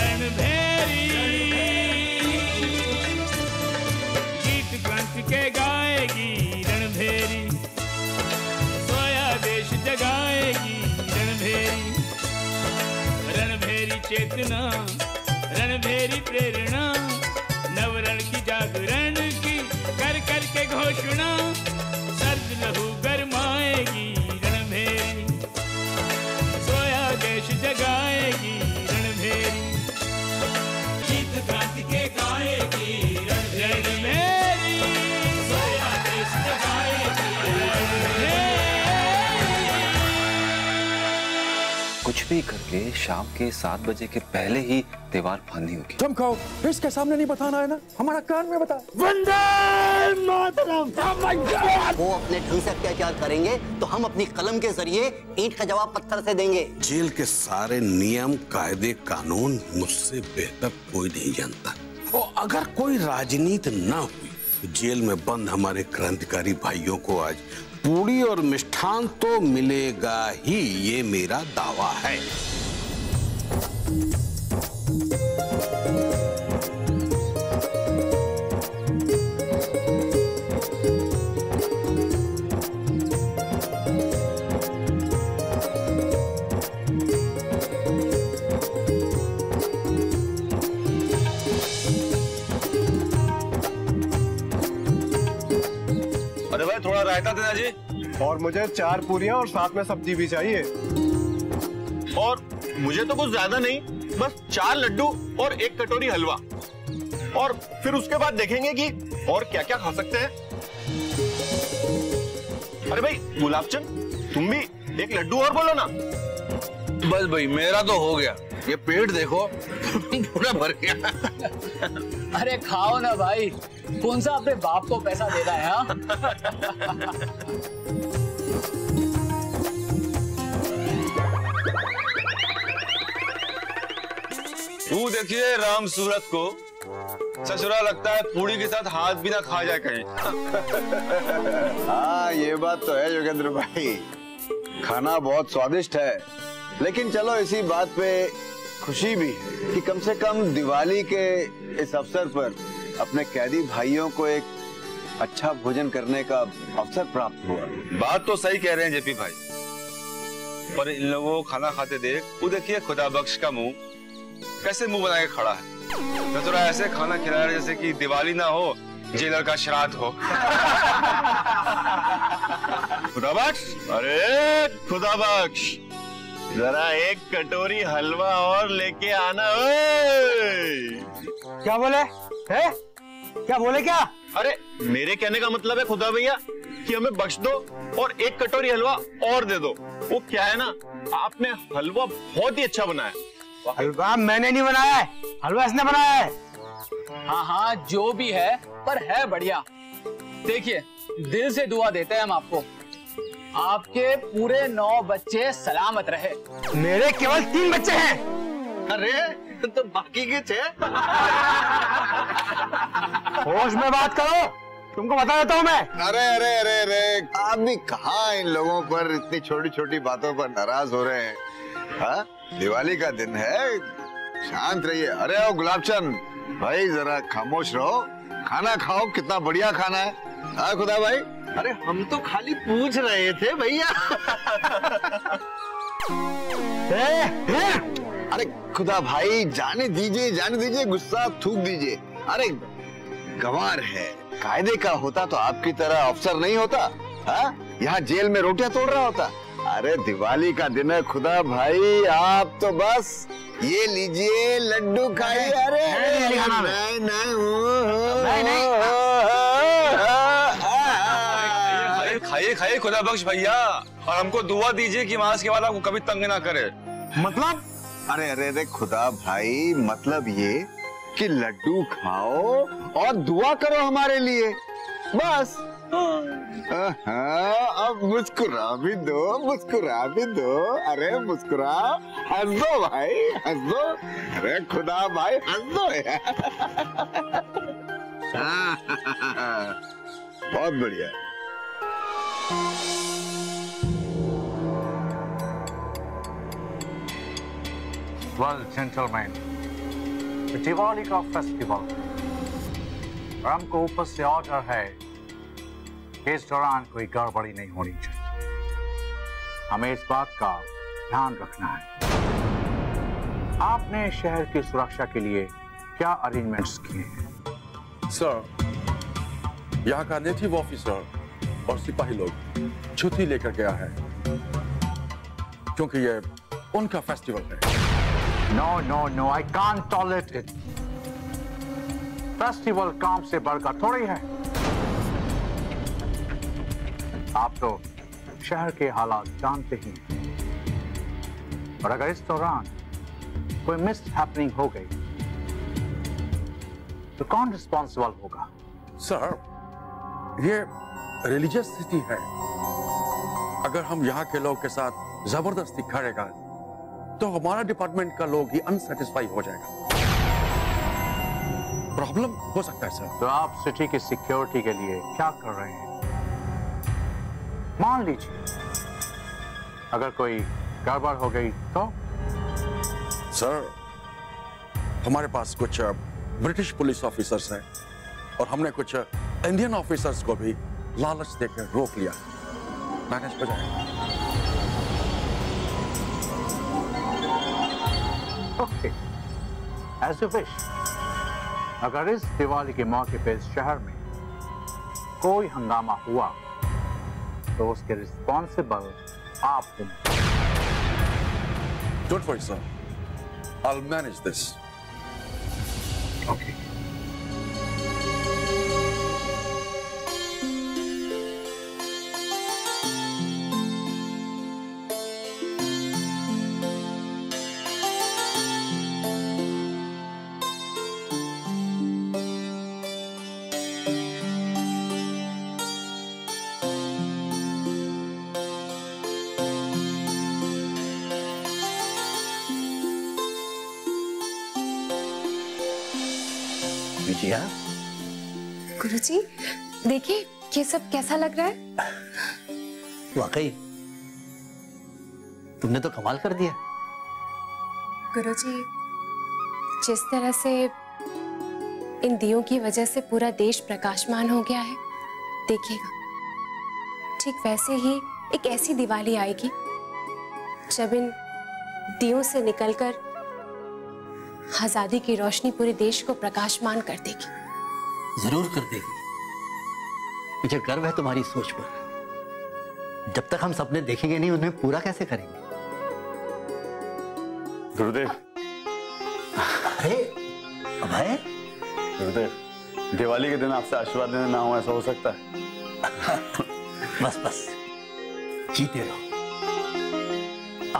रणभेरी गीत क्रांति के गाएगी रणभेरी, सोया देश जगाएगी रणभेरी। रणभेरी चेतना, रणभेरी प्रेरणा, नवरण की जागरण की कर कर के घोषणा, सर्द लहू गरमाएगी रणभेरी, सोया देश जगाएगी रणभेरी। गीत क्रांति के गाएगी रणभेरी, सोया देश जगाएगी रणभेरी। कुछ भी करके शाम के 7 बजे के पहले ही त्योहार फांदी होगी। तुम कहो, इसके सामने नहीं बताना है ना, हमारा कान में बता। वंदे मातरम। वो अपने ढंग से अत्याचार करेंगे तो हम अपनी कलम के जरिए ईंट का जवाब पत्थर से देंगे। जेल के सारे नियम कायदे कानून मुझसे बेहतर कोई नहीं जानता। और अगर कोई राजनीति न हुई तो जेल में बंद हमारे क्रांतिकारी भाइयों को आज पूरी और मिष्ठान तो मिलेगा ही, ये मेरा दावा है। अरे भाई थोड़ा रायता देना जी। और मुझे 4 पूरियां और साथ में सब्जी भी चाहिए। और मुझे तो कुछ ज्यादा नहीं, बस 4 लड्डू और 1 कटोरी हलवा। और फिर उसके बाद देखेंगे कि और क्या क्या खा सकते हैं। अरे भाई गुलाबचंद, तुम भी 1 लड्डू और बोलो ना। बस भाई मेरा तो हो गया, ये पेट देखो पूरा भर गया। अरे खाओ ना भाई, कौन सा अपने बाप को पैसा देना है? हाँ तू देखिए राम सूरत को, ससुरा लगता है पूरी के साथ हाथ भी ना खा जाए कहीं। हाँ ये बात तो है योगेंद्र भाई, खाना बहुत स्वादिष्ट है। लेकिन चलो इसी बात पे खुशी भी है कि कम से कम दिवाली के इस अवसर पर अपने कैदी भाइयों को एक अच्छा भोजन करने का अवसर प्राप्त हुआ। बात तो सही कह रहे हैं जेपी भाई, पर इन लोगों को खाना खाते देख वो देखिए खुदा बख्श का मुंह कैसे मुंह बना के खड़ा है। तो थोड़ा ऐसे खाना खिला रहे जैसे कि दिवाली ना हो, जेलर का श्राद्ध हो। खुदा बख्श, अरे खुदा बख्श, जरा 1 कटोरी हलवा और लेके आना। क्या बोले है? क्या बोले क्या? अरे मेरे कहने का मतलब है खुदा भैया कि हमें बख्श दो और 1 कटोरी हलवा और दे दो। वो क्या है ना, आपने हलवा बहुत ही अच्छा बनाया। हलवा मैंने नहीं बनाया है, हलवा इसने बनाया है। हाँ हाँ जो भी है, पर है बढ़िया। देखिए दिल से दुआ देते हैं हम आपको, आपके पूरे 9 बच्चे सलामत रहे। मेरे केवल 3 बच्चे हैं। अरे तो बाकी के 6। होश में बात करो, तुमको बता देता हूँ मैं। अरे अरे अरे अरे आप भी कहाँ इन लोगों पर इतनी छोटी छोटी बातों पर नाराज हो रहे हैं? हाँ दिवाली का दिन है, शांत रहिए। अरे ओ गुलाबचंद भाई जरा खामोश रहो, खाना खाओ, कितना बढ़िया खाना है। हाँ खुदा भाई, अरे हम तो खाली पूछ रहे थे भैया। अरे खुदा भाई जाने दीजिए, गुस्सा थूक दीजिए। अरे गंवार है, कायदे का होता तो आपकी तरह अफसर नहीं होता। हाँ यहाँ जेल में रोटियां तोड़ रहा होता। अरे दिवाली का दिन है खुदा भाई, आप तो बस ये लीजिए लड्डू खाइए। अरे खाइए खाइए खुदा बख्श भैया, और हमको दुआ दीजिए कि मांस के बाद आपको कभी तंग ना करे। मतलब? अरे अरे अरे खुदा भाई, मतलब ये कि लड्डू खाओ और दुआ करो हमारे लिए, बस। अब मुस्कुरा भी दो। अरे मुस्कुरा, हंस दो भाई, हंस दो। अरे खुदा भाई हंस दो यार। बहुत बढ़िया। Well, gentlemen, दिवाली का फेस्टिवल, हमको ऊपर से ऑर्डर है कि इस दौरान कोई गड़बड़ी नहीं होनी चाहिए। हमें इस बात का ध्यान रखना है। आपने शहर की सुरक्षा के लिए क्या अरेंजमेंट्स किए हैं? सर, यहाँ का नेटिव ऑफिसर और सिपाही लोग छुट्टी लेकर गया है क्योंकि ये उनका फेस्टिवल है। No, I can't tolerate it. Festival काम से बढ़कर थोड़ी है। आप तो शहर के हालात जानते ही हैं। और अगर इस दौरान कोई मिस हैपनिंग हो गई तो कौन रिस्पॉन्सिबल होगा? सर, ये रिलीजियस सिटी है। अगर हम यहाँ के लोग के साथ जबरदस्ती करेगा तो हमारा डिपार्टमेंट का लोग ही अनसेटिस्फाई हो जाएगा। प्रॉब्लम हो सकता है सर। तो आप सिटी की सिक्योरिटी के लिए क्या कर रहे हैं? मान लीजिए अगर कोई गड़बड़ हो गई तो? सर, हमारे पास कुछ ब्रिटिश पुलिस ऑफिसर्स हैं और हमने कुछ इंडियन ऑफिसर्स को भी लालच देकर रोक लिया। मैनेज हो जाएगा। Okay, as you wish. अगर इस दिवाली के मौके पे इस शहर में कोई हंगामा हुआ तो उसके रिस्पॉन्सिबल आप होंगे। Don't worry, sir. I'll manage this. Okay. Vijaya, गुरुजी, देखिए ये सब कैसा लग रहा है? वाकई तुमने तो कमाल कर दिया। गुरुजी, जिस तरह से इन दियों की वजह से पूरा देश प्रकाशमान हो गया है, देखिएगा ठीक वैसे ही एक ऐसी दिवाली आएगी जब इन दियों से निकलकर आजादी की रोशनी पूरे देश को प्रकाशमान कर देगी। जरूर कर देगी। मुझे गर्व है तुम्हारी सोच पर। जब तक हम सपने देखेंगे नहीं, उन्हें पूरा कैसे करेंगे? गुरुदेव। अरे अभय। गुरुदेव, दिवाली के दिन आपसे आशीर्वाद लेने ना हो, ऐसा हो सकता है? बस बस, जीते रहो।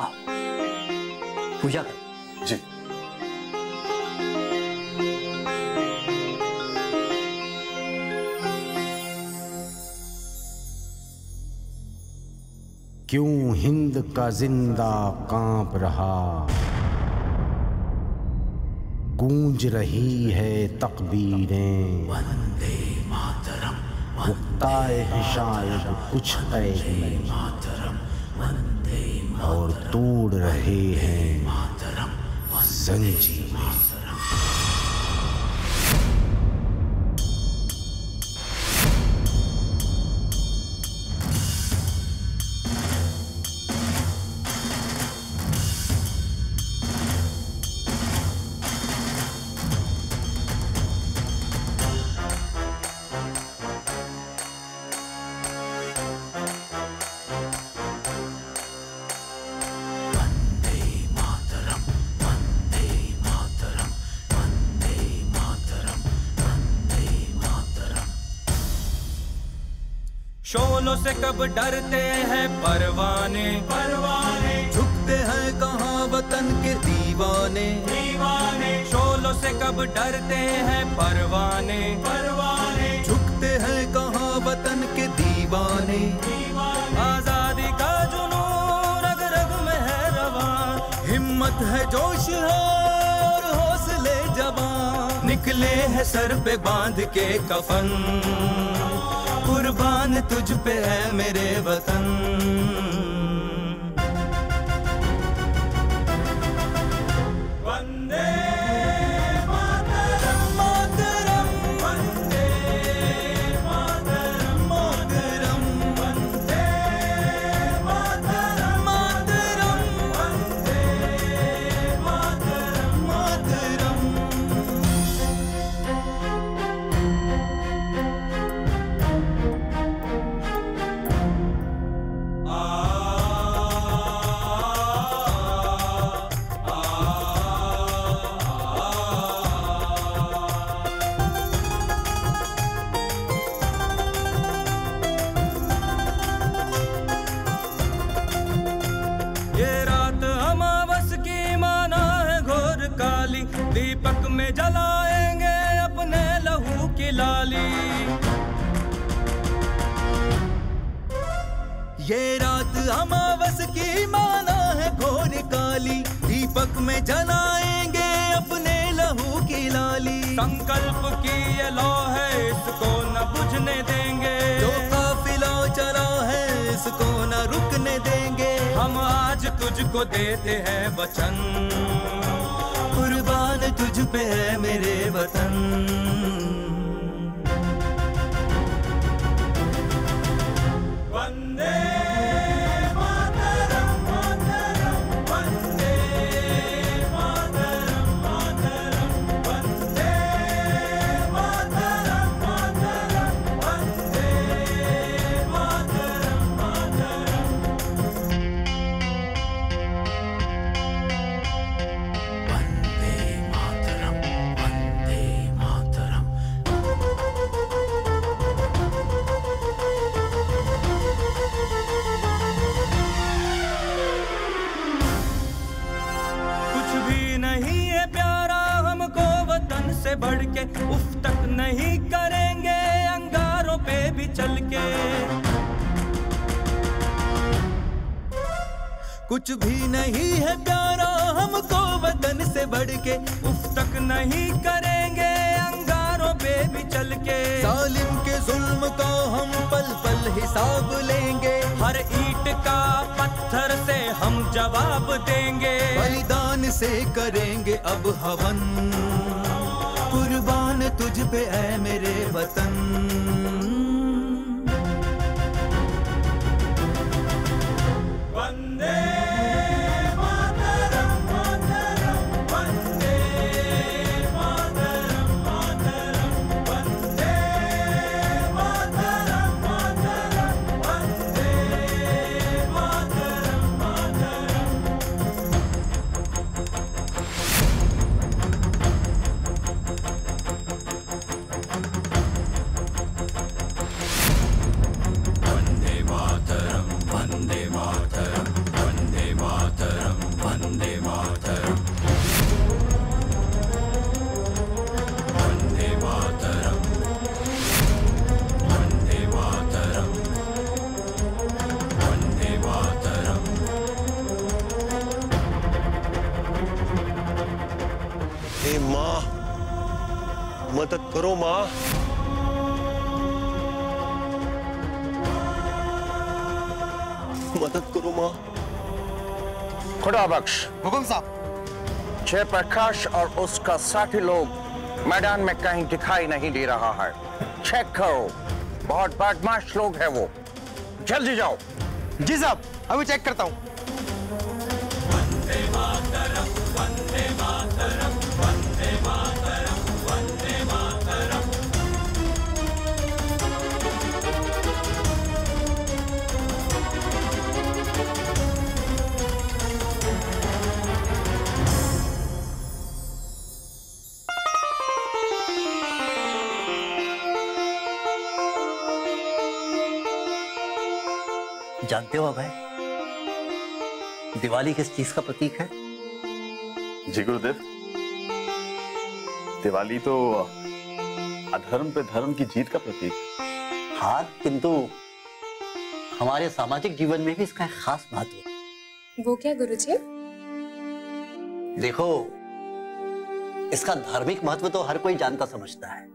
आओ, पूजा करो। जी। क्यों हिंद का जिंदा कांप रहा, गूंज रही है तकबीरें, वंदे मातरम, उगताए हैं शायद कुछ ऐसी, और तोड़ रहे हैं जंजीरें। शोलों से कब डरते हैं परवाने, परवाने झुकते हैं कहाँ वतन के दीवाने, दीवाने शोलों से कब डरते हैं परवाने, परवाने झुकते हैं कहाँ वतन के दीवाने, दीवाने आजादी का जुनून रग रग में है रवान, हिम्मत है जोश है और हौसले जवान, निकले हैं सर पे बांध के कफन, कुर्बान तुझ पे है मेरे वतन। वंदे दीपक में जलाएंगे अपने लहू की लाली। ये रात अमावस की माना है घोर काली, दीपक में जलाएंगे अपने लहू की लाली। संकल्प की ये लौ है, इसको न बुझने देंगे, जो काफिला चला है इसको न रुकने देंगे। हम आज तुझको देते हैं वचन, कुर्बान तुझ पे है मेरे वतन। वंदे मातरम मातरम, वंदे मातरम मातरम, वंदे मातरम मातरम, वंदे मातरम मातरम। वंदे मातरम, वंदे मातरम। कुछ भी नहीं है प्यारा हमको वतन से बढ़ के, उफ तक नहीं करेंगे अंगारों पे भी चल के। कुछ भी नहीं है प्यारा हमको वतन से बढ़ के, उफ तक नहीं करेंगे अंगारों पे भी चल के। जालिम के जुल्म का हम पल पल हिसाब लेंगे, हर ईंट का पत्थर से हम जवाब देंगे। बलिदान से करेंगे अब हवन, कुर्बान तुझ पे है मेरे वतन। वंदे मातरम मातरम, वंदे मातरम मातरम, वंदे मातरम मातरम, वंदे मातरम मातरम। वंदे मातरम, वंदे मातरम, वंदे मातरम, वंदे मातरम। वंदे मातरम, वंदे मातरम, वंदे मातरम। हे माँ, मदद करो माँ। मदद करो माँ। खुदा बख्श। हुकुम साहब। जयप्रकाश और उसका साथी लोग मैदान में कहीं दिखाई नहीं दे रहा है। चेक करो, बहुत बदमाश लोग हैं वो। जल्दी जाओ। जी साहब, अभी चेक करता हूँ। वंदे मातरम, वंदे मातरम, वंदे मातरम, वंदे मातरम। जानते हो अभय, दिवाली किस चीज का प्रतीक है? जी गुरुदेव, दिवाली तो अधर्म पे धर्म की जीत का प्रतीक है। हाँ, किंतु हमारे सामाजिक जीवन में भी इसका एक खास महत्व है। वो क्या गुरुजी? देखो, इसका धार्मिक महत्व तो हर कोई जानता समझता है,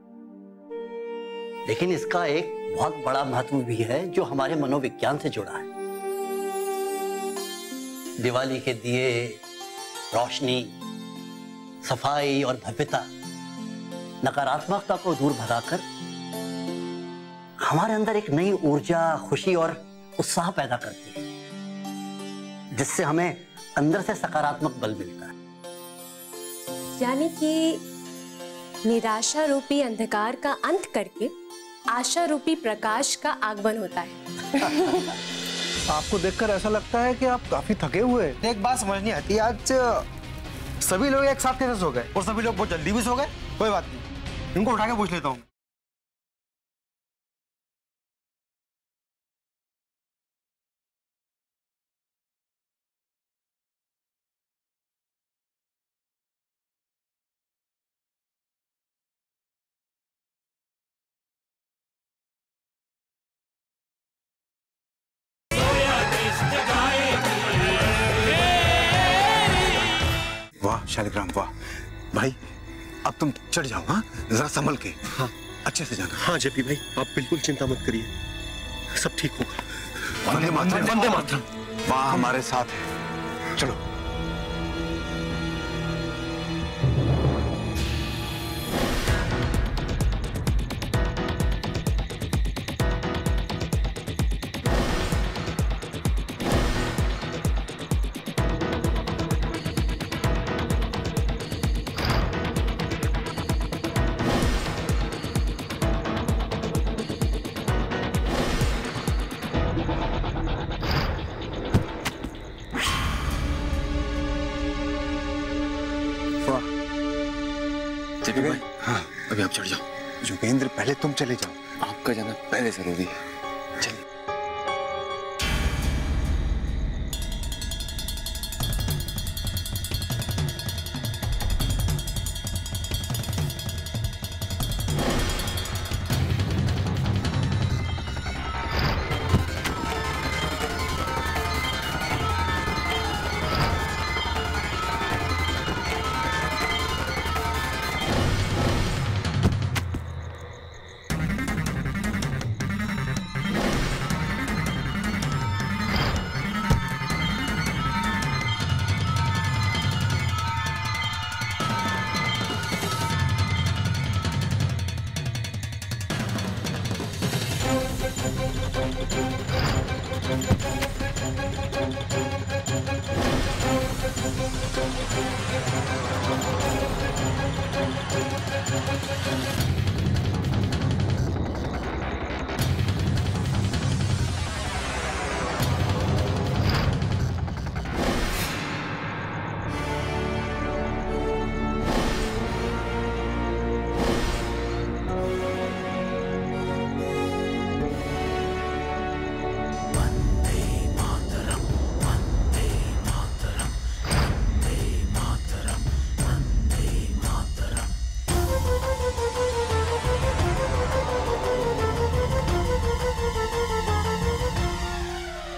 लेकिन इसका एक बहुत बड़ा महत्व भी है जो हमारे मनोविज्ञान से जुड़ा है। दिवाली के दिए, रोशनी, सफाई और भव्यता नकारात्मकता को दूर भगाकर हमारे अंदर एक नई ऊर्जा, खुशी और उत्साह पैदा करती है, जिससे हमें अंदर से सकारात्मक बल मिलता है। यानी कि निराशा रूपी अंधकार का अंत करके आशा रूपी प्रकाश का आगमन होता है। आपको देखकर ऐसा लगता है कि आप काफी थके हुए हैं। एक बात समझ नहीं आती, आज सभी लोग एक साथ कैसे सो गए और सभी लोग बहुत जल्दी भी सो गए। कोई बात नहीं, इनको उठा के पूछ लेता हूँ। शालिग्राम, वाह। भाई अब तुम चढ़ जाओ, हाँ जरा संभल के। हाँ अच्छे से जाना। हाँ जेपी भाई, आप बिल्कुल चिंता मत करिए, सब ठीक होगा। वंदे मातरम, वंदे मातरम। माँ हमारे साथ है, चलो। हाँ अभी आप चढ़ जाओ। योगेंद्र पहले तुम चले जाओ। आपका जाना पहले जरूरी है, चलिए।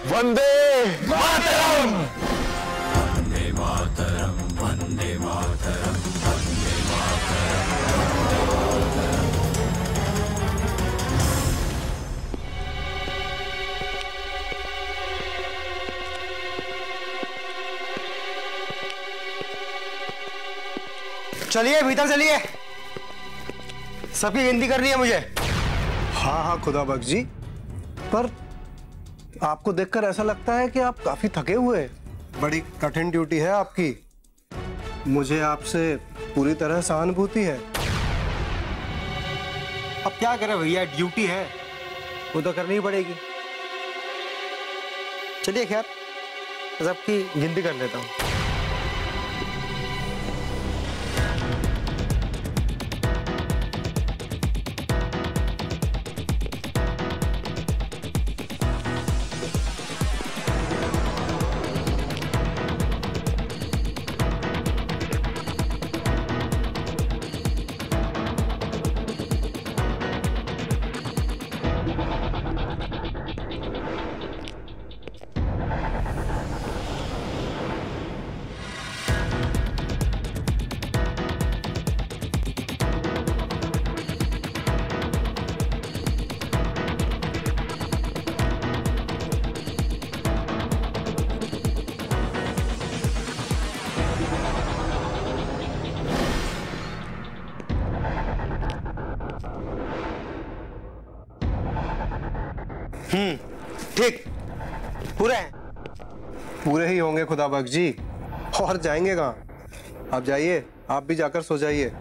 वंदे मातरम। वंदे मातरम, वंदे मातरम, वंदे चलिए भीतर चलिए, सबकी गिनती करनी है मुझे। हाँ हाँ खुदा बख्श जी, पर आपको देखकर ऐसा लगता है कि आप काफी थके हुए हैं। बड़ी कठिन ड्यूटी है आपकी, मुझे आपसे पूरी तरह सहानुभूति है। अब क्या करें भैया, ड्यूटी है वो तो करनी ही पड़ेगी। चलिए खैर सबकी गिनती कर लेता हूँ। ठीक, पूरे हैं। पूरे ही होंगे खुदा बख्श जी, और जाएंगे कहाँ। आप जाइए, आप भी जाकर सो जाइए,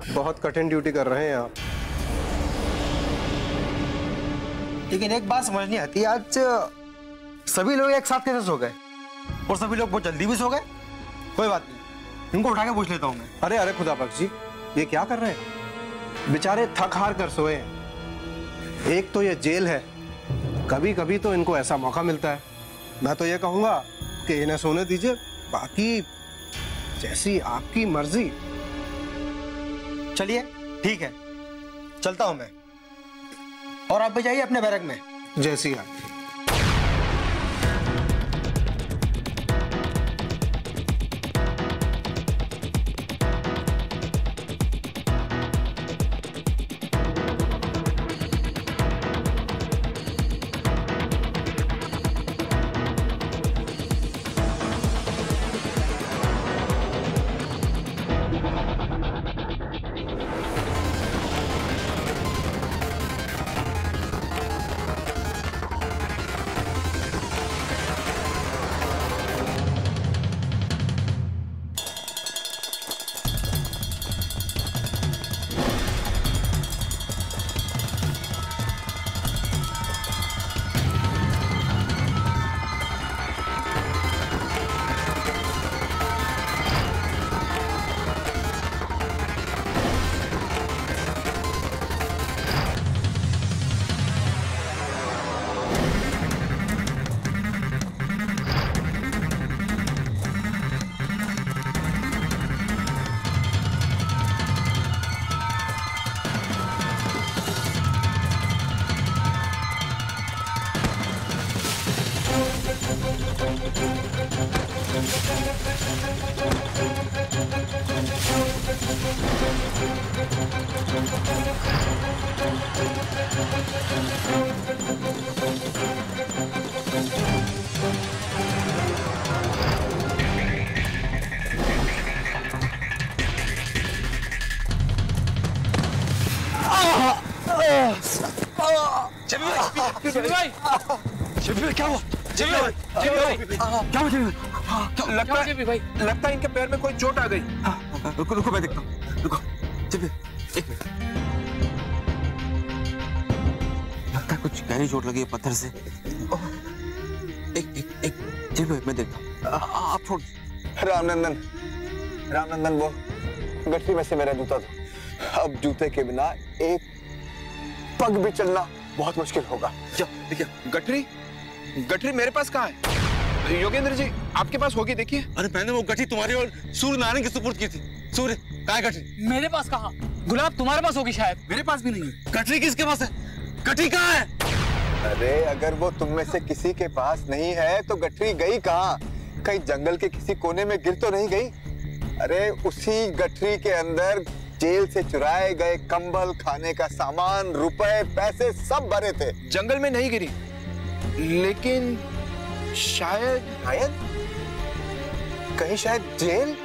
बहुत कठिन ड्यूटी कर रहे हैं आप। लेकिन एक बात समझ नहीं आती, आज सभी लोग एक साथ कैसे सो गए, और सभी लोग बहुत जल्दी भी सो गए। कोई बात नहीं, इनको उठा के पूछ लेता हूँ मैं। अरे अरे खुदा बख्श जी, ये क्या कर रहे हैं? बेचारे थक हार कर सोए हैं। एक तो ये जेल है, कभी कभी तो इनको ऐसा मौका मिलता है। मैं तो ये कहूंगा कि इन्हें सोने दीजिए, बाकी जैसी आपकी मर्जी। चलिए ठीक है, चलता हूं मैं, और आप भी जाइए अपने बैरक में। जैसी आप। शफी भाई क्या हुआ? लगता है इनके पैर में कोई चोट आ गई। रुको रुको, मैं देखता हूँ। रुको एक मिनट। लगता है कुछ गहरी चोट लगी है पत्थर से। एक मैं देखता हूँ। आप छोड़। रामनंदन वो गठरी में से मेरा जूता था। अब जूते के बिना एक पग भी चलना बहुत मुश्किल होगा। देखिए गठरी मेरे पास कहाँ है? योगेंद्र जी आपके पास होगी, देखिए। अरे मैंने वो गठरी तुम्हारी और सूर्य नारायण की सुपुर्द की थी। सूर्य कहाँ है गठरी? मेरे पास कहाँ? गुलाब तुम्हारे पास होगी शायद। मेरे पास भी नहीं है। गठरी किसके पास है? गठरी कहाँ है? अरे अगर वो तुम में से किसी के पास नहीं है तो गठरी गई कहाँ? कहीं जंगल के किसी कोने में गिर तो नहीं गई? अरे उसी गठरी के अंदर जेल से चुराए गए कंबल, खाने का सामान, रुपए, पैसे सब भरे थे। जंगल में नहीं गिरी, लेकिन शायद कहीं शायद जेल।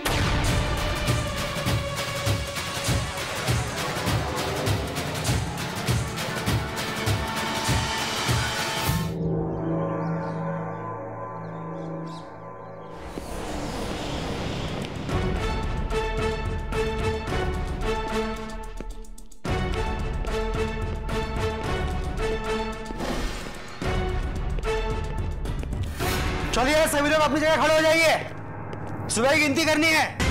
चलिए सभी लोग अपनी जगह खड़े हो जाइए, सुबह की गिनती करनी है।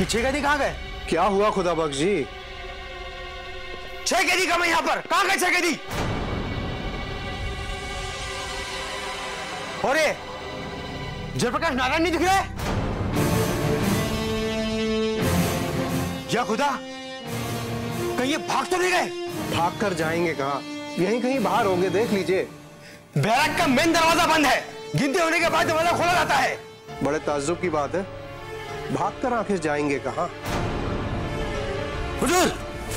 छह कैदी कहाँ गए? क्या हुआ खुदा बख्श जी? 6 कैदी कम है यहाँ पर, कहाँ गए 6 कैदी? और ये जयप्रकाश नारायण नहीं दिख रहे? या खुदा, कहीं ये भाग तो नहीं गए? भाग कर जाएंगे कहाँ? यहीं कहीं बाहर होंगे, देख लीजिए। बैरक का मेन दरवाजा बंद है, गिनती होने के बाद दरवाजा खोला जाता है। बड़े ताज्जुब की बात है, भाग कर आखिर जाएंगे कहाँ?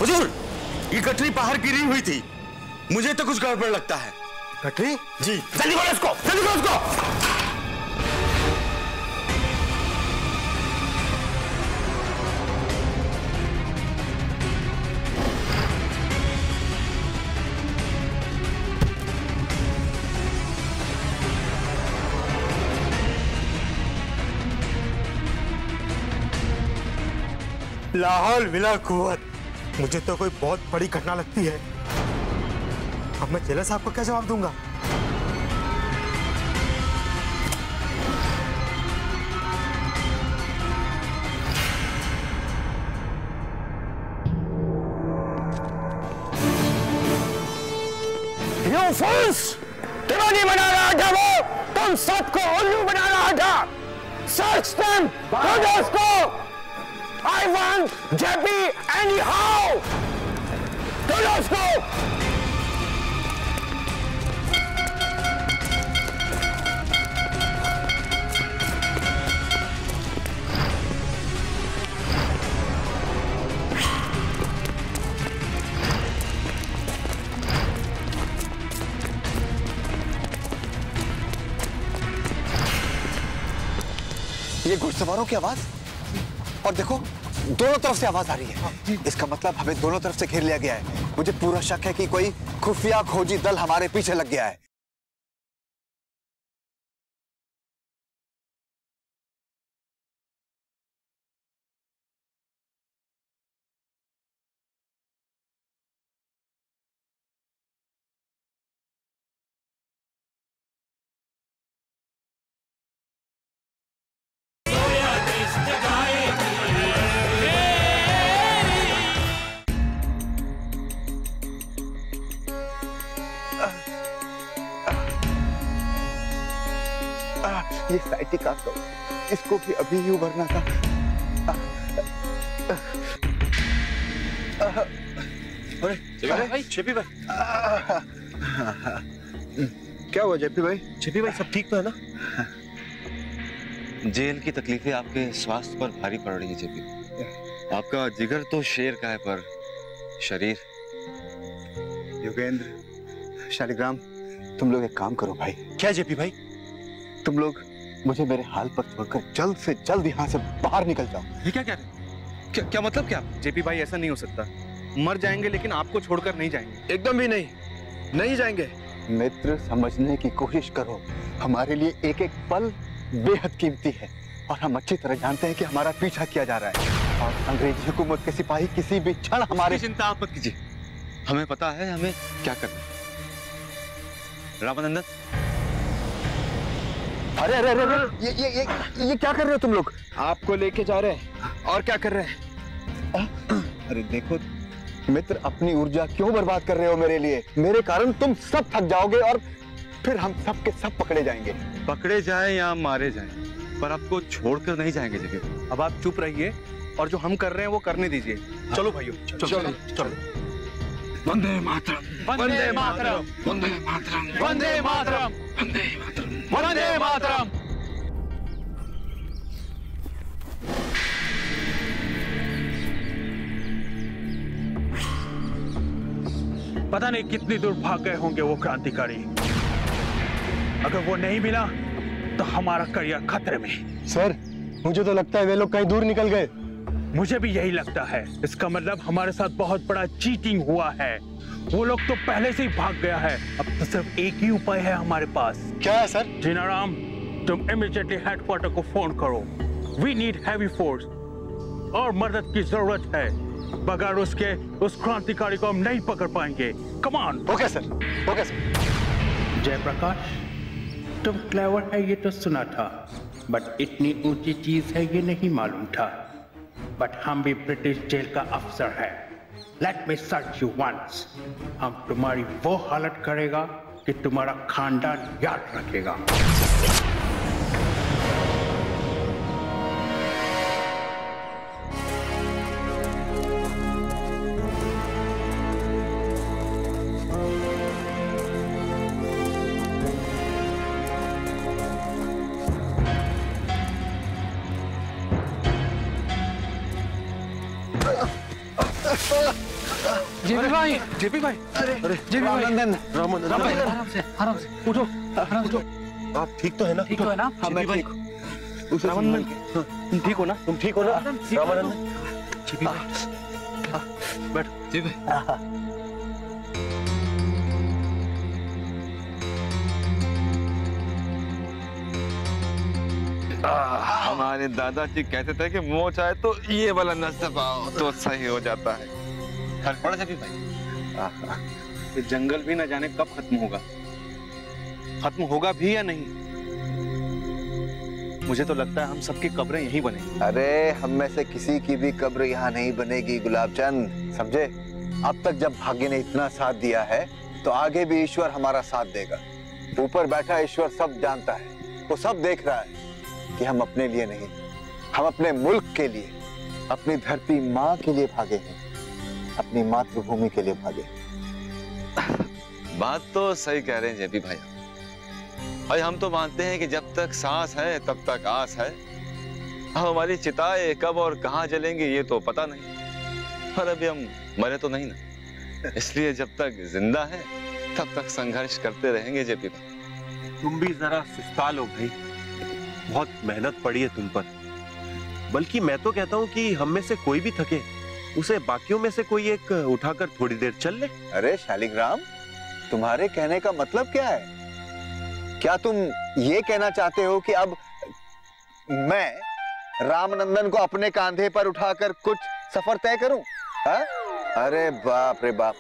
हुजूर, ये गठरी बाहर गिरी हुई थी, मुझे तो कुछ गड़बड़ लगता है। गठरी? जी। जल्दी खोलो इसको, जल्दी खोलो इसको। लाहौल विला कुव्वत, मुझे तो कोई बहुत बड़ी घटना लगती है। अब मैं जेलर साहब को क्या जवाब दूंगा? You fools! दिवाली मना रहा था वो, तुम सबको उल्लू बना रहा था। Search them, brothers को। I want JP anyhow! Brothers को। ये घुड़सवारों की आवाज, और देखो दोनों तरफ से आवाज आ रही है। इसका मतलब हमें दोनों तरफ से घेर लिया गया है। मुझे पूरा शक है कि कोई खुफिया खोजी दल हमारे पीछे लग गया है। ये साइटिक आपका, इसको भी अभी ही उभरना था। क्या हुआ जेपी भाई? जेपी भाई सब ठीक तो है ना? जेल की तकलीफें आपके स्वास्थ्य पर भारी पड़ रही है जेपी। आपका जिगर तो शेर का है पर शरीर। योगेंद्र, शालिग्राम, तुम लोग एक काम करो भाई। क्या जेपी भाई? तुम लोग मुझे मेरे हाल पर छोड़कर जल्द से जल्द यहाँ से बाहर निकल जाओ। ये क्या कह रहे? क्या मतलब क्या? जेपी भाई ऐसा नहीं हो सकता। मर जाएंगे लेकिन आपको छोड़कर नहीं जाएंगे। एकदम भी नहीं, नहीं जाएंगे। मित्र, समझने की कोशिश करो। हमारे लिए एक एक पल बेहद कीमती है और हम अच्छी तरह जानते हैं कि हमारा पीछा किया जा रहा है और अंग्रेजी हुकूमत के सिपाही किसी भी क्षण हमारे। चिंता आप मत कीजिए, हमें पता है हमें क्या करना है। रामानंदन, अरे अरे अरे, अरे ये क्या कर रहे हो तुम लोग? आपको लेके जा रहे हैं। और क्या कर रहे हैं? अरे देखो मित्र, अपनी ऊर्जा क्यों बर्बाद कर रहे हो मेरे लिए? मेरे कारण तुम सब थक जाओगे और फिर हम सब के सब पकड़े जाएंगे। पकड़े जाए या मारे जाए, पर आपको छोड़कर नहीं जाएंगे जेपी। अब आप चुप रहिए और जो हम कर रहे हैं वो करने दीजिए। चलो भाइयों, चलो चलो। वंदे मातरम, वंदे मातरम, वंदे मातरम, वंदे मातरम, वंदे मातरम, वंदे मातरम। पता नहीं कितनी दूर भाग गए होंगे वो क्रांतिकारी। अगर वो नहीं मिला तो हमारा करियर खतरे में। सर, मुझे तो लगता है वे लोग कहीं दूर निकल गए। मुझे भी यही लगता है। इसका मतलब हमारे साथ बहुत बड़ा चीटिंग हुआ है। वो लोग तो पहले से ही भाग गया है। अब तो सिर्फ एक ही उपाय है हमारे पास। क्या है सर? जीनाराम, तुम इमीडिएटली हेडक्वार्टर को फोन करो। वी नीड हैवी फोर्स और मदद की जरूरत है। बगैर उसके उस क्रांतिकारी को हम नहीं पकड़ पाएंगे। Come on. Okay sir, okay sir. Jayaprakash, तुम क्लेवर है ये तो सुना था, बट इतनी ऊंची चीज है ये नहीं मालूम था। बट हम भी ब्रिटिश जेल का अफसर है। Let me search you once. हम तुम्हारी वो हालत करेगा कि तुम्हारा खानदान याद रखेगा। जेपी भाई, जेपी भाई, अरे जेपी भाई, रामानंदन, आराम से, आराम से, उठो, उठो। आप ठीक तो है ना? ठीक तो है ना? हाँ मैं ठीक। रामानंदन, तुम ठीक हो ना? तुम ठीक हो ना? रामानंदन, जेपी भाई, बैठ। जेपी भाई, हमारे दादाजी कहते थे कि मोच आए तो ये वाला नस दबाओ तो सही हो जाता है। फर्क पड़ा जेपी भाई? ये जंगल भी न जाने कब खत्म होगा। खत्म होगा भी या नहीं? मुझे तो लगता है हम सबकी कब्रें यहीं बनेंगी। अरे हम में से किसी की भी कब्र यहाँ नहीं बनेगी गुलाबचंद, समझे? अब तक जब भाग्य ने इतना साथ दिया है तो आगे भी ईश्वर हमारा साथ देगा। ऊपर बैठा ईश्वर सब जानता है, वो सब देख रहा है कि हम अपने लिए नहीं, हम अपने मुल्क के लिए, अपनी धरती माँ के लिए भागे हैं, अपनी मातृभूमि के लिए भागे। बात तो सही कह रहे हैं जेपी भाई। भाई हम तो मानते हैं कि जब तक सांस है तब तक आस है। अब हमारी चिताएं कब और कहां जलेंगी ये तो पता नहीं, पर अभी हम मरे तो नहीं ना, इसलिए जब तक जिंदा है तब तक संघर्ष करते रहेंगे जेपी भाई। तुम भी जरा सुस्ता लो भाई, बहुत मेहनत पड़ी है तुम पर। बल्कि मैं तो कहता हूँ कि हम में से कोई भी थके उसे बाकियों में से कोई एक उठाकर थोड़ी देर चल ले। अरे शालिग्राम, तुम्हारे कहने का मतलब क्या है? क्या तुम ये कहना चाहते हो कि अब मैं रामनंदन को अपने कांधे पर उठाकर कुछ सफर तय करूं? हा? अरे बाप रे बाप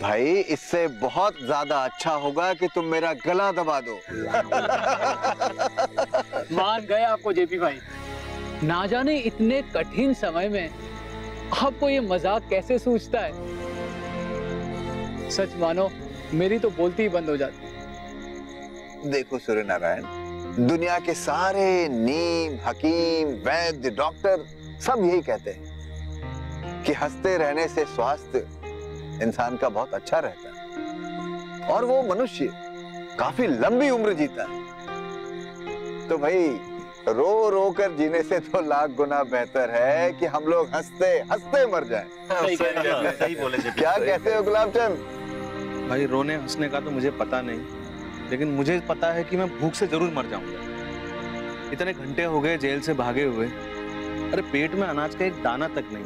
भाई, इससे बहुत ज्यादा अच्छा होगा कि तुम मेरा गला दबा दो। मान गए आपको जेपी भाई। ना जाने इतने कठिन समय में आपको ये मजाक कैसे सूझता है। सच मानो मेरी तो बोलती ही बंद हो जाती। देखो सूर्य नारायण, दुनिया के सारे नीम, हकीम, वैद्य, डॉक्टर सब यही कहते हैं कि हंसते रहने से स्वास्थ्य इंसान का बहुत अच्छा रहता है और वो मनुष्य काफी लंबी उम्र जीता है। तो भाई रो रो कर जीने से तो लाख गुना बेहतर है कि हम लोग हंसते हंसते मर जाएं। सही बोले जी। क्या कहते हो गुलाबचंद? भाई रोने हंसने का तो मुझे पता नहीं, लेकिन मुझे पता है कि मैं भूख से जरूर मर जाऊंगा। इतने घंटे हो गए जेल से भागे हुए, अरे पेट में अनाज का एक दाना तक नहीं।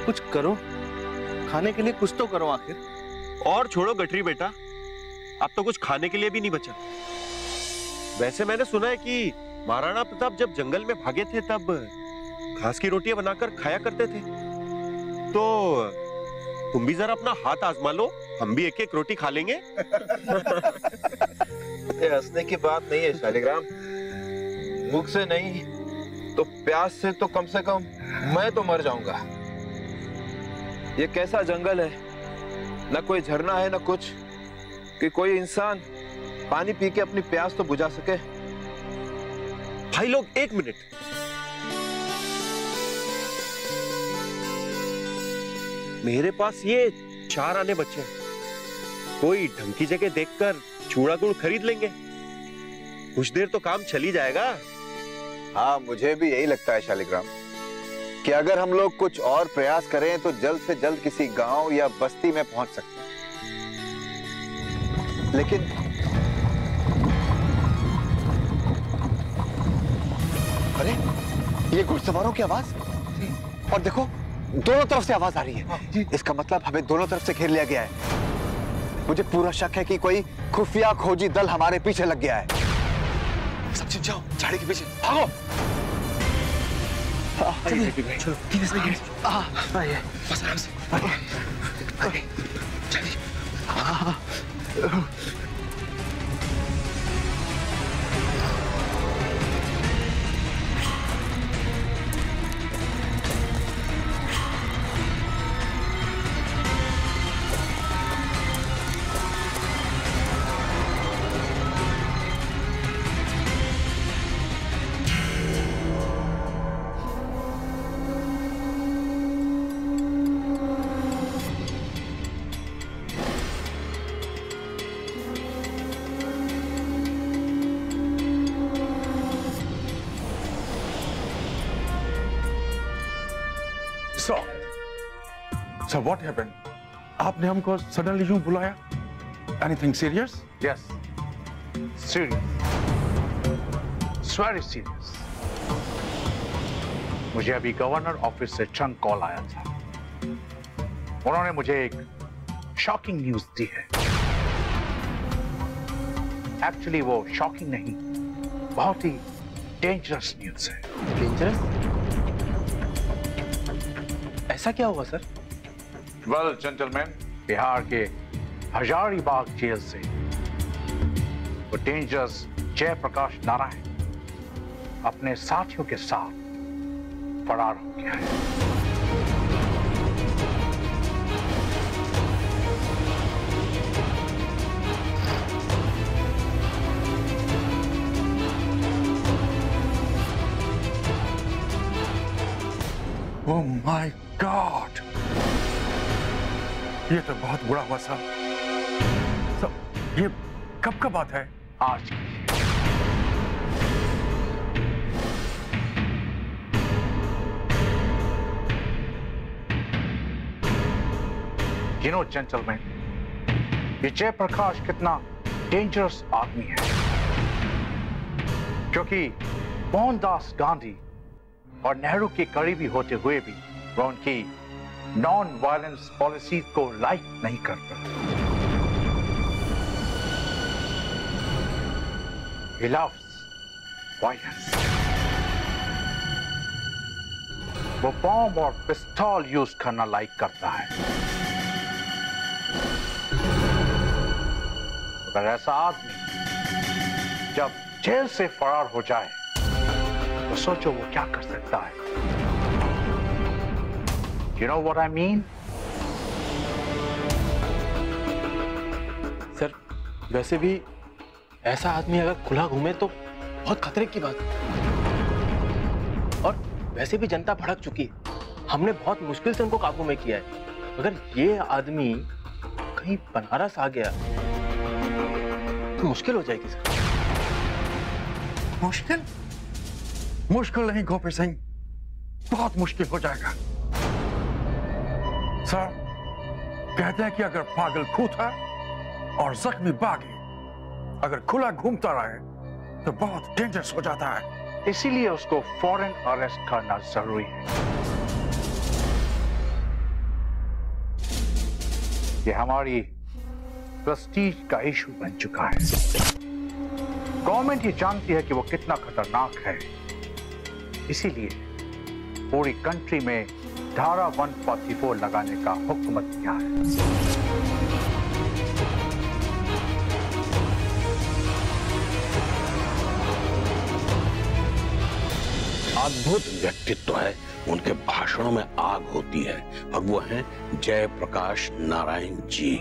कुछ करो, खाने के लिए कुछ तो करो आखिर। और छोड़ो गठरी बेटा, अब तो कुछ खाने के लिए भी नहीं बचा। वैसे मैंने सुना है कि महाराणा प्रताप जब जंगल में भागे थे तब घास की रोटियां बनाकर खाया करते थे। तो तुम भी जरा अपना हाथ आजमा लो, हम भी एक एक रोटी खा लेंगे। ये हंसने की बात नहीं है शालिग्राम। भूख से नहीं तो प्यास से तो कम से कम मैं तो मर जाऊंगा। ये कैसा जंगल है, न कोई झरना है न कुछ कि कोई इंसान पानी पी के अपनी प्यास तो बुझा सके। भाई लोग एक मिनट, मेरे पास ये 4 आने बच्चे हैं। कोई ढंग की जगह देखकर चूड़ा गुड़ खरीद लेंगे, कुछ देर तो काम चल ही जाएगा। हाँ, मुझे भी यही लगता है शालिग्राम कि अगर हम लोग कुछ और प्रयास करें तो जल्द से जल्द किसी गांव या बस्ती में पहुंच सकते हैं। लेकिन अरे ये घुड़सवारों की आवाज, और देखो दोनों तरफ से आवाज आ रही है। इसका मतलब हमें दोनों तरफ से घेर लिया गया है। मुझे पूरा शक है कि कोई खुफिया खोजी दल हमारे पीछे लग गया है। सब चुप जाओ, झाड़ी के पीछे भागो। चलो धीरे से आइए, बस आराम से आइए, चलिए। So what happened? आपने हमको suddenly यूं बुलाया? Anything serious? Yes, serious. It's very serious. मुझे अभी गवर्नर ऑफिस से चंद कॉल आया था। उन्होंने मुझे एक शॉकिंग न्यूज दी है। एक्चुअली वो शॉकिंग नहीं, बहुत ही डेंजरस न्यूज है। डेंजरस? ऐसा क्या हुआ सर? वेल जेंटलमैन, बिहार के हजारीबाग जेल से वो डेंजरस जयप्रकाश नारायण अपने साथियों के साथ फरार हो गया है। Oh my God! ये तो बहुत बुरा हुआ साहब। ये कब का बात है? आज। You know, gentlemen, ये जयप्रकाश कितना डेंजरस आदमी है, क्योंकि मोहनदास गांधी और नेहरू के करीबी होते हुए भी वो उनकी नॉन वायलेंस पॉलिसी को लाइक नहीं करता। He loves violence. वो बॉम्ब और पिस्तौल यूज करना लाइक करता है। अगर ऐसा आदमी जब जेल से फरार हो जाए तो सोचो वो क्या कर सकता है। You know what I mean? Sir, वैसे भी ऐसा आदमी अगर खुला घूमे तो बहुत खतरे की बात है। और वैसे भी जनता भड़क चुकी है, हमने बहुत मुश्किल से उनको काबू में किया है। अगर ये आदमी कहीं बनारस आ गया तो मुश्किल हो जाएगी सर। मुश्किल? मुश्किल नहीं गोपी सिंह, बहुत मुश्किल हो जाएगा। सर, कहते हैं कि अगर पागल खूंटा और जख्मी बागी अगर खुला घूमता रहे तो बहुत डेंजरस हो जाता है। इसीलिए उसको फौरन अरेस्ट करना जरूरी है। ये हमारी प्रेस्टीज का इशू बन चुका है। गवर्नमेंट ही जानती है कि वो कितना खतरनाक है, इसीलिए पूरी कंट्री में धारा 144 लगाने का हुक्म दिया है। अद्भुत व्यक्तित्व है, उनके भाषणों में आग होती है, और वो हैं जयप्रकाश नारायण जी।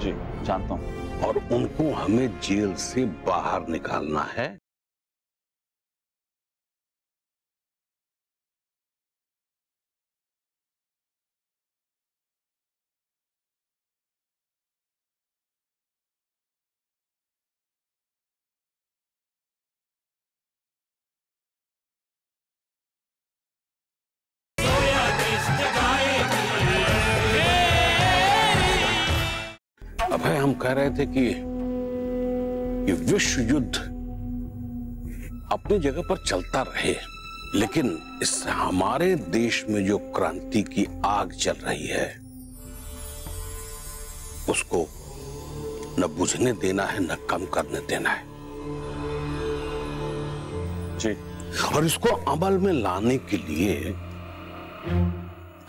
जी जानता हूं। और उनको हमें जेल से बाहर निकालना है। अभय, हम कह रहे थे कि ये विश्व युद्ध अपनी जगह पर चलता रहे, लेकिन इससे हमारे देश में जो क्रांति की आग चल रही है उसको न बुझने देना है न कम करने देना है जी। और इसको अमल में लाने के लिए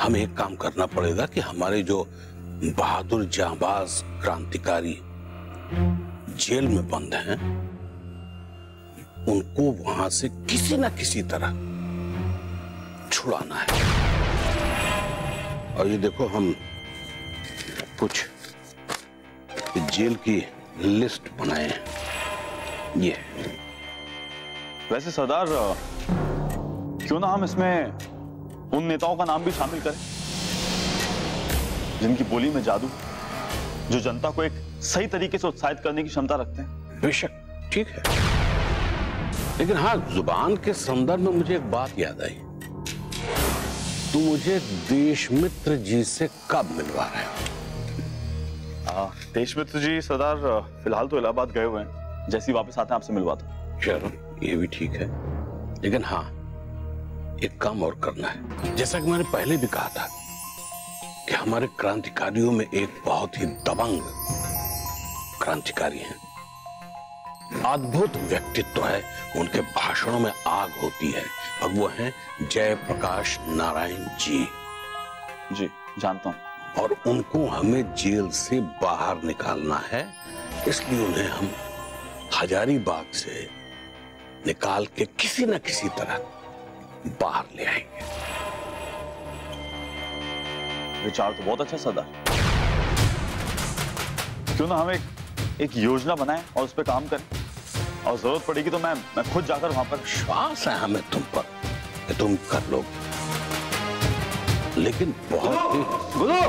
हमें एक काम करना पड़ेगा कि हमारे जो बहादुर जांबाज क्रांतिकारी जेल में बंद हैं, उनको वहां से किसी न किसी तरह छुड़ाना है। और ये देखो, हम कुछ जेल की लिस्ट बनाए हैं। ये वैसे सरदार, क्यों ना हम इसमें उन नेताओं का नाम भी शामिल करें जिनकी बोली में जादू, जो जनता को एक सही तरीके से उत्साहित करने की क्षमता रखते हैं। बेशक, ठीक है, लेकिन हाँ, जुबान के संदर्भ में मुझे एक बात याद आई। तू मुझे देशमित्र जी से कब मिलवा रहे हो? देशमित्र जी सरदार फिलहाल तो इलाहाबाद गए हुए हैं, जैसे ही वापस आते हैं आपसे मिलवाता हूं। चलो, ये भी ठीक है, लेकिन हाँ, एक काम और करना है। जैसा कि मैंने पहले भी कहा था कि हमारे क्रांतिकारियों में एक बहुत ही दबंग क्रांतिकारी हैं, अद्भुत व्यक्तित्व है, उनके भाषणों में आग होती है, और वो हैं जयप्रकाश नारायण जी। जी जानता हूं। और उनको हमें जेल से बाहर निकालना है, इसलिए उन्हें हम हजारीबाग से निकाल के किसी न किसी तरह बाहर ले आएंगे। विचार तो बहुत अच्छा सरदार। क्यों ना हम एक योजना बनाएं और उस पर काम करें, और जरूरत पड़ेगी तो मैं खुद जाकर वहां पर। विश्वास है हमें तुम पर कि तुम कर लोगे, लेकिन बहुत ही गुरु,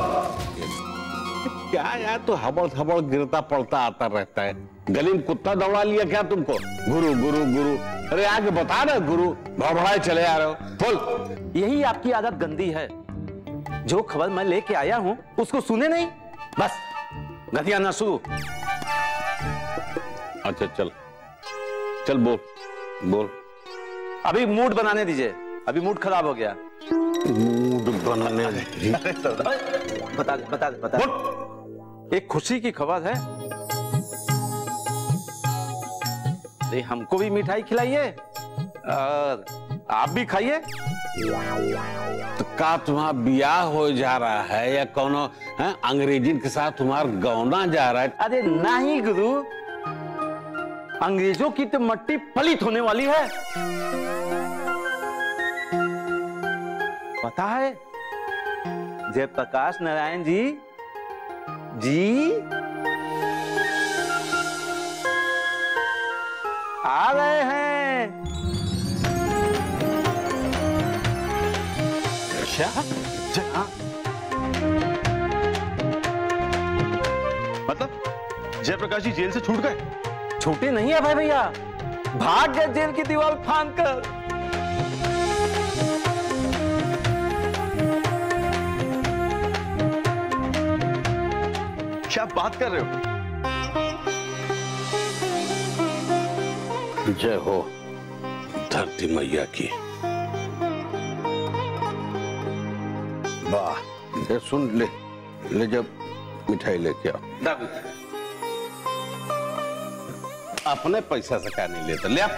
क्या यार, तो हबड़ थबड़ गिरता पड़ता आता रहता है। गली में कुत्ता दौड़ा लिया क्या तुमको? गुरु गुरु गुरु, अरे आगे बता रहे गुरु, भड़बड़ाए चले आ रहे हो। बोल। यही आपकी आदत गंदी है, जो खबर मैं लेके आया हूं उसको सुने नहीं, बस गधियाना शुरू। अच्छा चल चल, बोल बोल। अभी मूड बनाने दीजिए, अभी मूड खराब हो गया। मूड बनाने दीजिए? बता दे बता दे बता दे। एक खुशी की खबर है, अरे हमको भी मिठाई खिलाइए और आप भी खाइए। तो का तुम्हारा ब्याह हो जा रहा है या कोनो अंग्रेजी के साथ तुम्हारा गौना जा रहा है? अरे नहीं गुरु, अंग्रेजों की तो मट्टी पलित होने वाली है। पता है जयप्रकाश नारायण जी आ रहे हैं। क्या? मतलब जयप्रकाश जी जेल से छूट गए? छूटे नहीं है भाई भैया, भाग गए जेल की दीवार फांद कर। क्या बात कर रहे हो? जय हो धरती मैया की। वाह, ये सुन ले, ले जब मिठाई लेके आओ। अपने पैसा से क्या नहीं लेता, ले आ,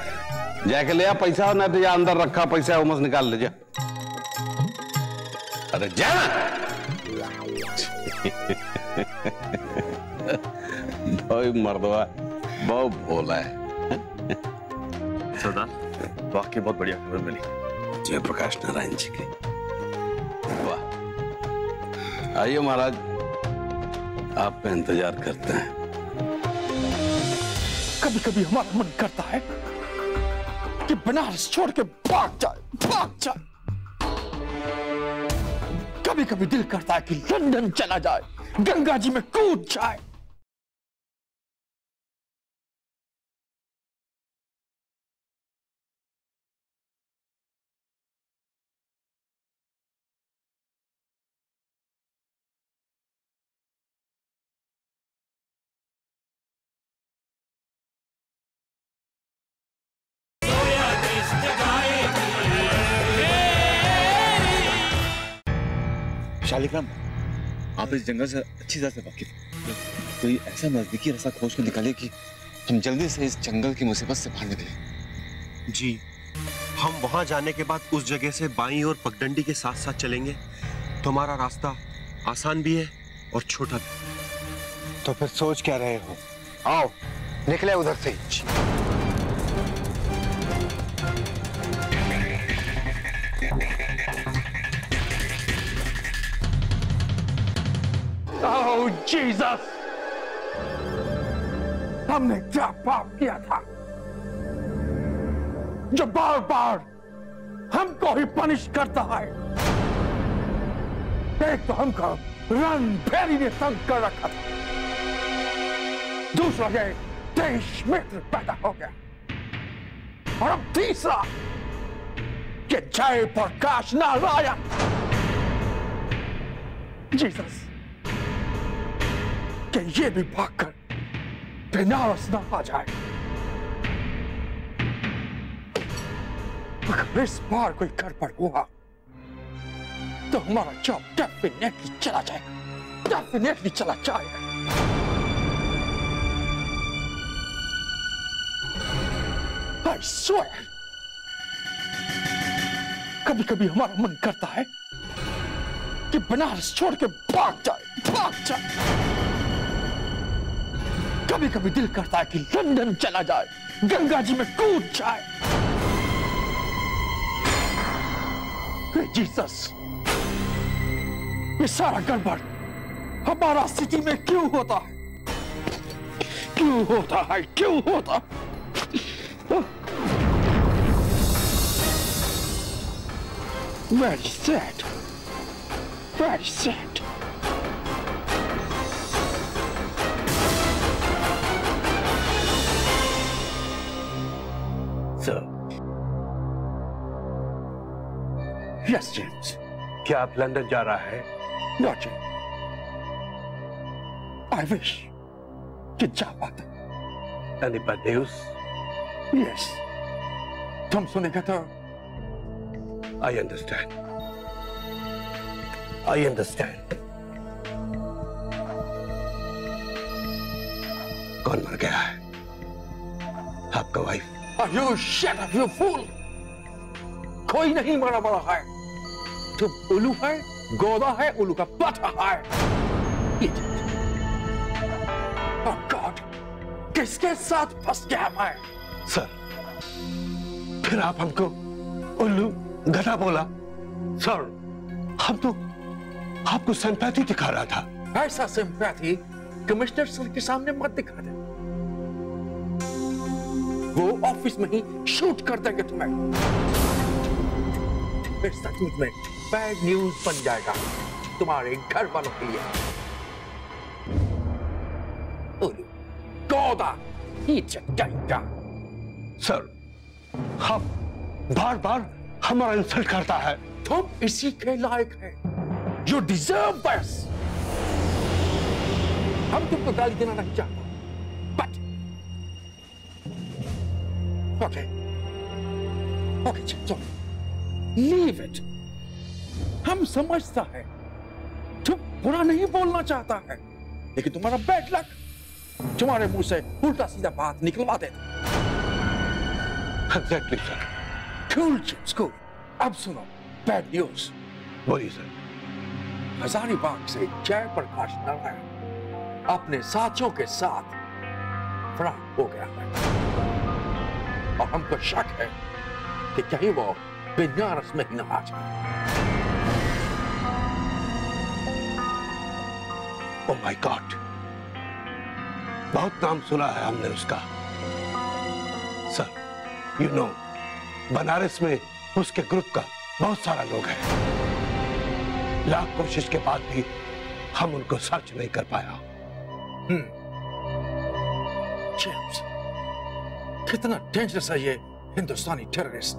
जाके ले आ पैसा, ना तो यहाँ अंदर रखा पैसा उमस निकाल ले जा। अरे जा ना। भाई मर्दवा बहुत भोला है। सरदार, वाकई बहुत बढ़िया खबर मिली। जयप्रकाश नारायण जी की। वाह, आइए महाराज, आपका इंतजार करते हैं। कभी कभी हमारा मन करता है कि बनारस छोड़ के भाग जाए। कभी कभी दिल करता है कि लंदन चला जाए, गंगा जी में कूद जाए। शालिग्राम, आप इस जंगल से अच्छी तरह से वाकिफ हैं। कोई ऐसा नजदीकी रास्ता खोज कर निकाले कि हम जल्दी से इस जंगल की मुसीबत से बाहर निकले। जी, हम वहां जाने के बाद उस जगह से बाईं और पगडंडी के साथ साथ चलेंगे तो हमारा रास्ता आसान भी है और छोटा भी। तो फिर सोच क्या रहे हो? आओ निकले उधर से। ओह जीसस, हमने क्या पाप किया था जो बार बार हमको ही पनिश करता है। एक तो हमको रणभेरी ने तंग कर रखा था, दूसरा ये देश मित्र पैदा हो गया, और अब तीसरा ये जयप्रकाश नारायण। जीसस, कि ये भी भागकर बनारस न आ जाए। अगर इस बार कोई गड़बड़ हुआ तो हमारा जॉब डेफिनेटली चला जाएगा। I swear, कभी कभी हमारा मन करता है कि बनारस छोड़ के भाग जाए। कभी कभी दिल करता है कि लंदन चला जाए, गंगा जी में कूद जाए। जीसस, ये सारा गड़बड़ हमारा सिटी में क्यों होता है? Very sad. Sir. Yes, James. क्या आप लंदन जा रहा है? No, James. I wish कि जा पाता। Any bad news? Yes. तुम सुनेगा तो? I understand. कौन मर गया है? आपका wife? You shut up, you fool! कोई नहीं मरा है। तुम उल्लू है, गोदा है, उल्लू का पटा है। Oh God, किसके साथ फंस गया मैं? सर, फिर आप हमको उल्लू गधा बोला? सर, हम तो आपको सिंपैथी दिखा रहा था। ऐसा सिंपैथी कमिश्नर सर के सामने मत दिखा दे, वो ऑफिस में ही शूट कर देंगे तुम्हें। फिर सचमुच में बैड न्यूज बन जाएगा तुम्हारे घर वालों के लिए। चौदह नीचे जाएगा। सर, हम बार बार हमारा इंसल्ट करता है। तुम इसी के लायक है। You deserve this. हम तुमको गाली देना नहीं चाहते, but okay, so leave it. हम समझता है तुम बुरा नहीं बोलना चाहता है, लेकिन तुम्हारा बैड लक तुम्हारे मुंह से उल्टा सीधा बात निकलवा देता। Exactly, sir. Cool, cool. अब सुनो बैड न्यूज। बोलिए सर। हजारीबाग से जयप्रकाश नारायण अपने साथियों के साथ फरार हो गया है और हमको शक है कि कहीं वो बनारस में ही न आ जाए। Oh my God! बहुत नाम सुना है हमने उसका। सर, you know, बनारस में उसके ग्रुप का बहुत सारा लोग हैं। लाख कोशिश के बाद भी हम उनको सर्च नहीं कर पाया। जेम्स, कितना डेंजरस है ये हिंदुस्तानी टेररिस्ट।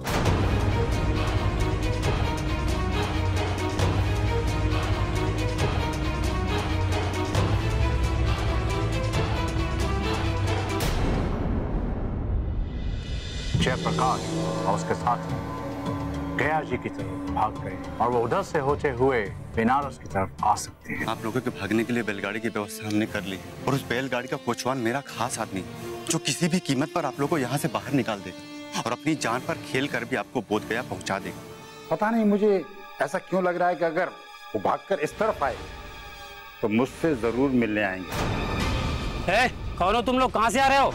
जयप्रकाश और उसके साथ गया जी की तरफ भाग गए और वो उधर से होते हुए बनारस की तरफ आ सकते हैं। आप लोगों के भागने के लिए बैलगाड़ी की व्यवस्था हमने कर ली है और उस बैलगाड़ी का कोचवान मेरा खास आदमी जो किसी भी कीमत पर आप लोगों को यहाँ से बाहर निकाल देगा और अपनी जान पर खेल कर भी आपको बोध गया पहुँचा देगा। पता नहीं मुझे ऐसा क्यों लग रहा है कि अगर वो भागकर इस तरफ आए तो मुझसे जरूर मिलने आएंगे। कौन हो तुम लोग? कहाँ से आ रहे हो?